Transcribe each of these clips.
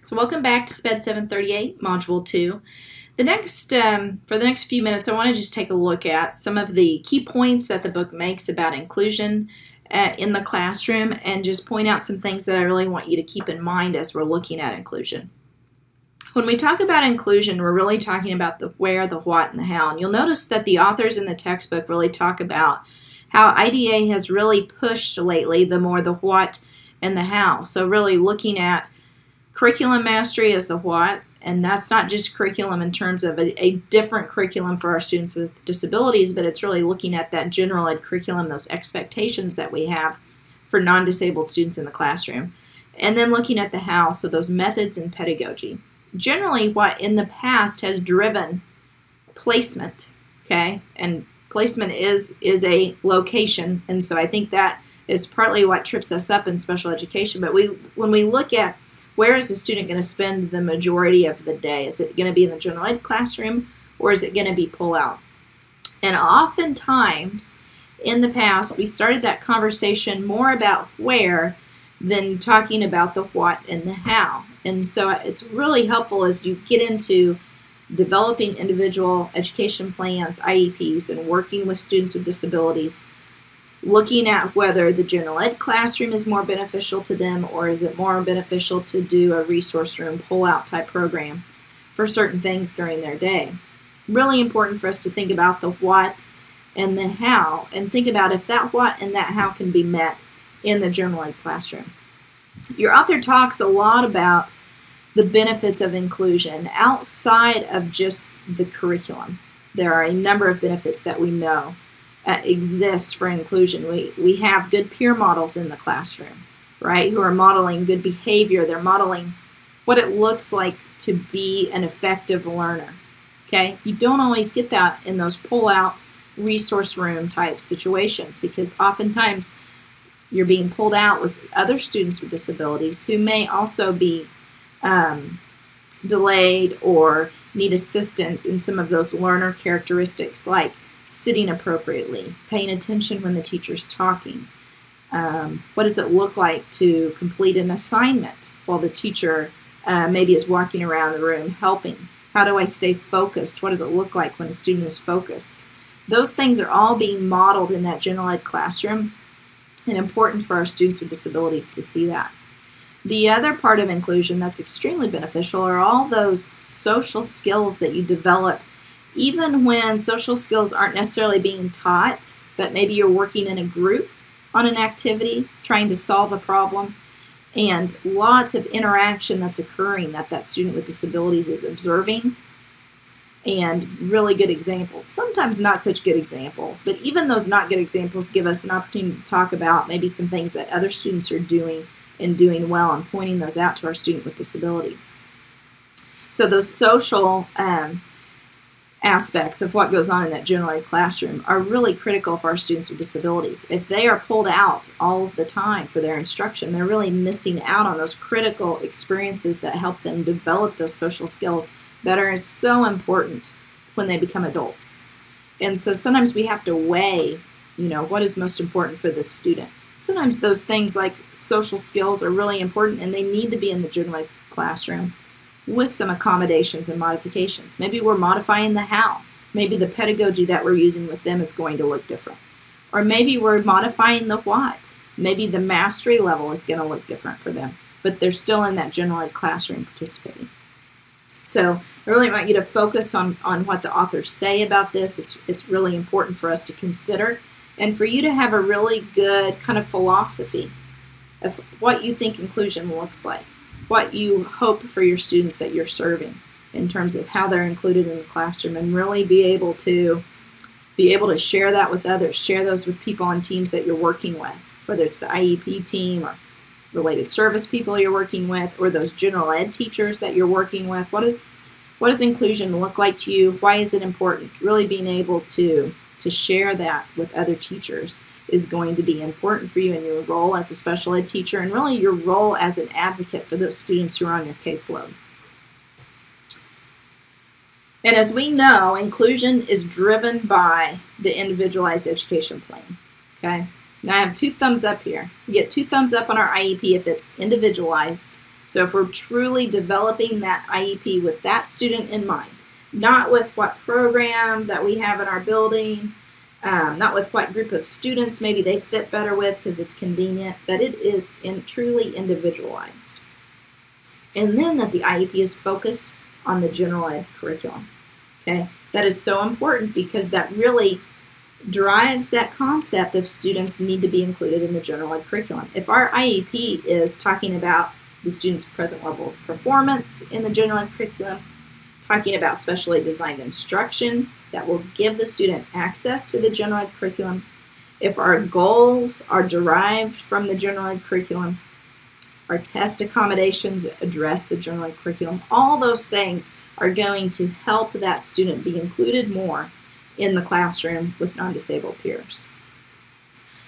So welcome back to SPED 738, Module 2. For the next few minutes, I want to just take a look at some of the key points that the book makes about inclusion in the classroom and just point out some things that I really want you to keep in mind as we're looking at inclusion. When we talk about inclusion, we're really talking about the where, the what, and the how. And you'll notice that the authors in the textbook really talk about how IDA has really pushed lately the more the what and the how. So really looking at curriculum mastery as the what, and that's not just curriculum in terms of a different curriculum for our students with disabilities, but it's really looking at that general ed curriculum, those expectations that we have for non-disabled students in the classroom. And then looking at the how, so those methods and pedagogy. Generally, what in the past has driven placement, okay, and placement is a location, and so I think that is partly what trips us up in special education. But when we look at where is the student going to spend the majority of the day? Is it going to be in the general ed classroom, or is it going to be pull out? And oftentimes, in the past, we started that conversation more about where than talking about the what and the how. And so it's really helpful as you get into developing individual education plans, IEPs, and working with students with disabilities, looking at whether the general ed classroom is more beneficial to them, or is it more beneficial to do a resource room pull-out type program for certain things during their day. Really important for us to think about the what and the how, and think about if that what and that how can be met in the general ed classroom. Your author talks a lot about the benefits of inclusion outside of just the curriculum. There are a number of benefits that we know exist for inclusion. We have good peer models in the classroom, right, who are modeling good behavior. They're modeling what it looks like to be an effective learner, okay? You don't always get that in those pull-out resource room type situations, because oftentimes you're being pulled out with other students with disabilities who may also be delayed or need assistance in some of those learner characteristics, like sitting appropriately, paying attention when the teacher's talking. What does it look like to complete an assignment while the teacher maybe is walking around the room helping? How do I stay focused? What does it look like when a student is focused? Those things are all being modeled in that general ed classroom, and important for our students with disabilities to see that. The other part of inclusion that's extremely beneficial are all those social skills that you develop even when social skills aren't necessarily being taught, but maybe you're working in a group on an activity, trying to solve a problem, and lots of interaction that's occurring that student with disabilities is observing, and really good examples. Sometimes not such good examples, but even those not good examples give us an opportunity to talk about maybe some things that other students are doing and doing well, and pointing those out to our student with disabilities. So those social aspects of what goes on in that general ed classroom are really critical for our students with disabilities. If they are pulled out all of the time for their instruction, they're really missing out on those critical experiences that help them develop those social skills that are so important when they become adults. And so sometimes we have to weigh, what is most important for the student. Sometimes those things like social skills are really important, and they need to be in the general ed classroom with some accommodations and modifications. Maybe we're modifying the how. Maybe the pedagogy that we're using with them is going to look different. Or maybe we're modifying the what. Maybe the mastery level is going to look different for them, but they're still in that general ed classroom participating. So I really want you to focus on what the authors say about this. It's really important for us to consider, and for you to have a really good kind of philosophy of what you think inclusion looks like, what you hope for your students that you're serving in terms of how they're included in the classroom, and really be able to share that with others, share those with people on teams that you're working with, whether it's the IEP team or related service people you're working with, or those general ed teachers that you're working with. What does inclusion look like to you? Why is it important? Really being able to share that with other teachers is going to be important for you in your role as a special ed teacher, and really your role as an advocate for those students who are on your caseload. And as we know, inclusion is driven by the individualized education plan, okay? Now I have 2 thumbs up here. You get 2 thumbs up on our IEP if it's individualized, So if we're truly developing that IEP with that student in mind, not with what program that we have in our building, not with what group of students maybe they fit better with because it's convenient, that it is truly individualized. And then that the IEP is focused on the general ed curriculum. Okay, that is so important because that really drives that concept of students need to be included in the general ed curriculum. If our IEP is talking about the student's present level of performance in the general ed curriculum, talking about specially designed instruction that will give the student access to the general ed curriculum, if our goals are derived from the general ed curriculum, our test accommodations address the general ed curriculum, all those things are going to help that student be included more in the classroom with non-disabled peers.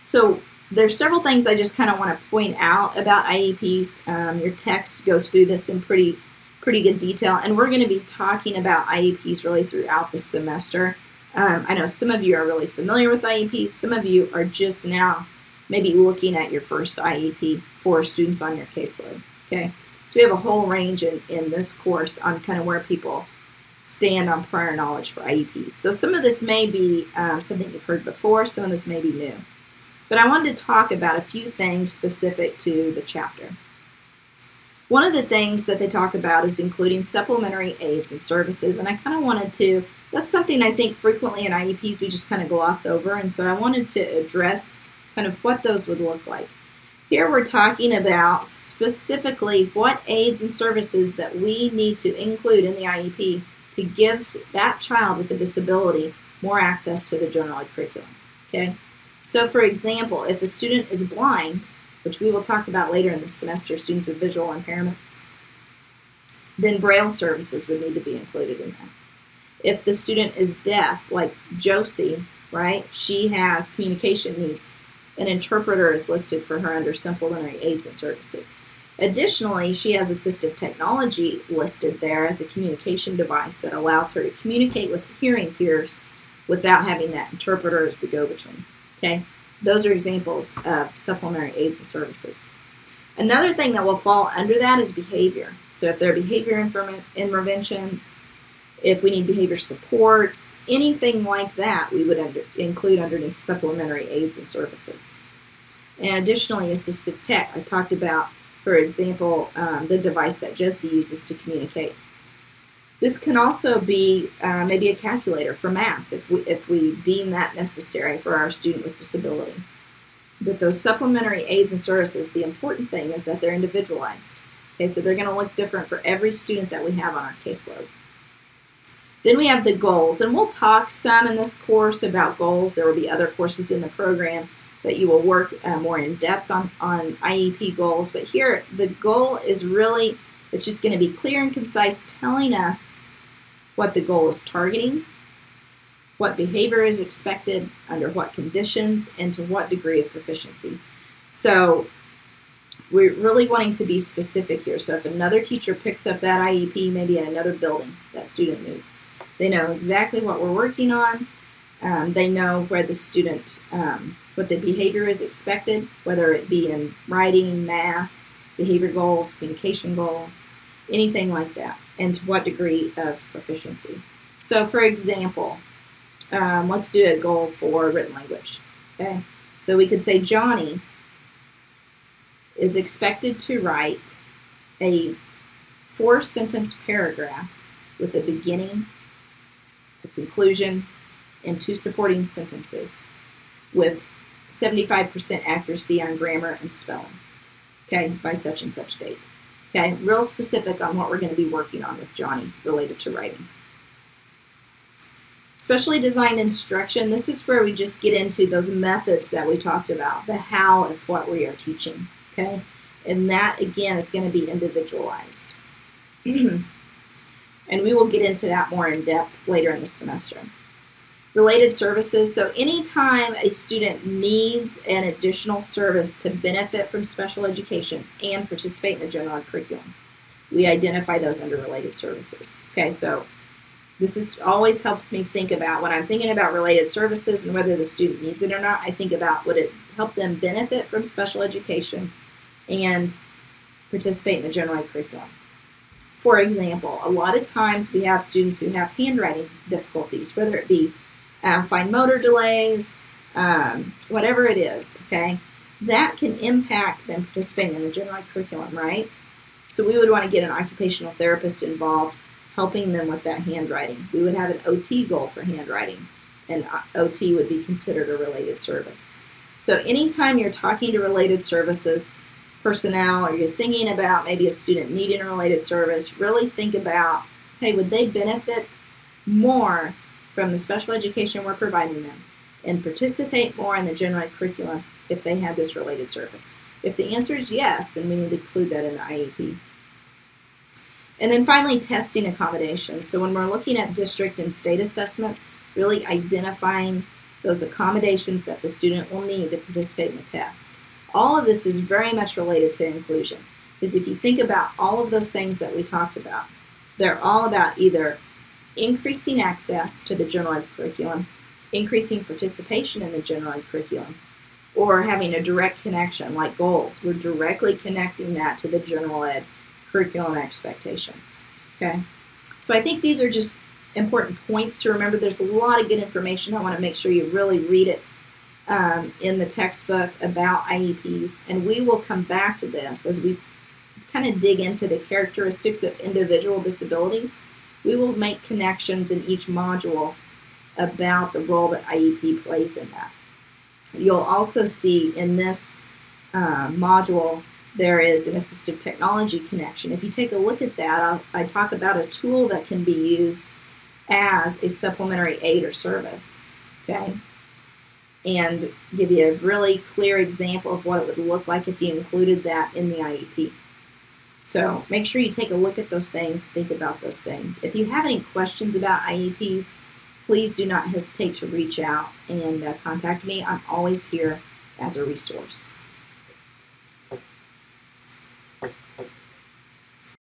So there's several things I just kind of want to point out about IEPs. Your text goes through this in pretty good detail, and we're going to be talking about IEPs really throughout the semester. I know some of you are really familiar with IEPs. Some of you are just now maybe looking at your first IEP for students on your caseload. Okay, so we have a whole range in this course on kind of where people stand on prior knowledge for IEPs. So some of this may be something you've heard before, some of this may be new. But I wanted to talk about a few things specific to the chapter. One of the things that they talk about is including supplementary aids and services, and I kind of wanted to, that's something I think frequently in IEPs we just kind of gloss over, and so I wanted to address kind of what those would look like. Here we're talking about specifically what aids and services that we need to include in the IEP to give that child with a disability more access to the general ed curriculum. Okay? So for example, if a student is blind, which we will talk about later in the semester, students with visual impairments, then Braille services would need to be included in that. If the student is deaf, like Josie, right, she has communication needs, an interpreter is listed for her under supplementary aids and services. Additionally, she has assistive technology listed there as a communication device that allows her to communicate with hearing peers without having that interpreter as the go-between. Okay? Those are examples of supplementary aids and services. Another thing that will fall under that is behavior. So if there are behavior interventions, if we need behavior supports, anything like that, we would include underneath supplementary aids and services. And additionally, assistive tech. I talked about, for example, the device that Josie uses to communicate. This can also be maybe a calculator for math if we deem that necessary for our student with disability. But those supplementary aids and services, the important thing is that they're individualized. Okay, so they're going to look different for every student that we have on our caseload. Then we have the goals, and we'll talk some in this course about goals. There will be other courses in the program that you will work more in depth on IEP goals. But here, the goal is really, it's just going to be clear and concise, telling us what the goal is targeting, what behavior is expected, under what conditions, and to what degree of proficiency. So we're really wanting to be specific here. So if another teacher picks up that IEP, maybe in another building, that student moves. They know exactly what we're working on. They know where the student, what the behavior is expected, whether it be in writing, math, behavior goals, communication goals, anything like that, and to what degree of proficiency. So for example, let's do a goal for written language. Okay, so we could say Johnny is expected to write a 4-sentence paragraph with a beginning, a conclusion, and 2 supporting sentences with 75% accuracy on grammar and spelling, okay, by such and such date. Okay, real specific on what we're going to be working on with Johnny related to writing. Specially designed instruction, this is where we just get into those methods that we talked about, the how of what we are teaching, okay? And that, again, is going to be individualized. And we will get into that more in depth later in the semester. Related services, so anytime a student needs an additional service to benefit from special education and participate in the general ed curriculum, we identify those under related services. Okay, so this is always helps me think about when I'm thinking about related services and whether the student needs it or not, I think about would it help them benefit from special education and participate in the general ed curriculum. For example, a lot of times we have students who have handwriting difficulties, whether it be fine motor delays, whatever it is, okay? That can impact them participating in the general ed curriculum, right? So we would want to get an occupational therapist involved, helping them with that handwriting. We would have an OT goal for handwriting, and OT would be considered a related service. So anytime you're talking to related services personnel, or you're thinking about maybe a student needing a related service, really think about, hey, would they benefit more from the special education we're providing them and participate more in the general ed curriculum if they have this related service? If the answer is yes, then we need to include that in the IEP. And then finally, testing accommodations. So when we're looking at district and state assessments, really identifying those accommodations that the student will need to participate in the test. All of this is very much related to inclusion, because if you think about all of those things that we talked about, they're all about either increasing access to the general ed curriculum, increasing participation in the general ed curriculum, or having a direct connection like goals. We're directly connecting that to the general ed curriculum expectations. Okay, so I think these are just important points to remember. There's a lot of good information. I want to make sure you really read it in the textbook about IEPs, and we will come back to this as we kind of dig into the characteristics of individual disabilities. We will make connections in each module about the role that IEP plays in that. You'll also see in this module there is an assistive technology connection. If you take a look at that, I talk about a tool that can be used as a supplementary aid or service, okay? And give you a really clear example of what it would look like if you included that in the IEP. So make sure you take a look at those things, think about those things. If you have any questions about IEPs, please do not hesitate to reach out and contact me. I'm always here as a resource.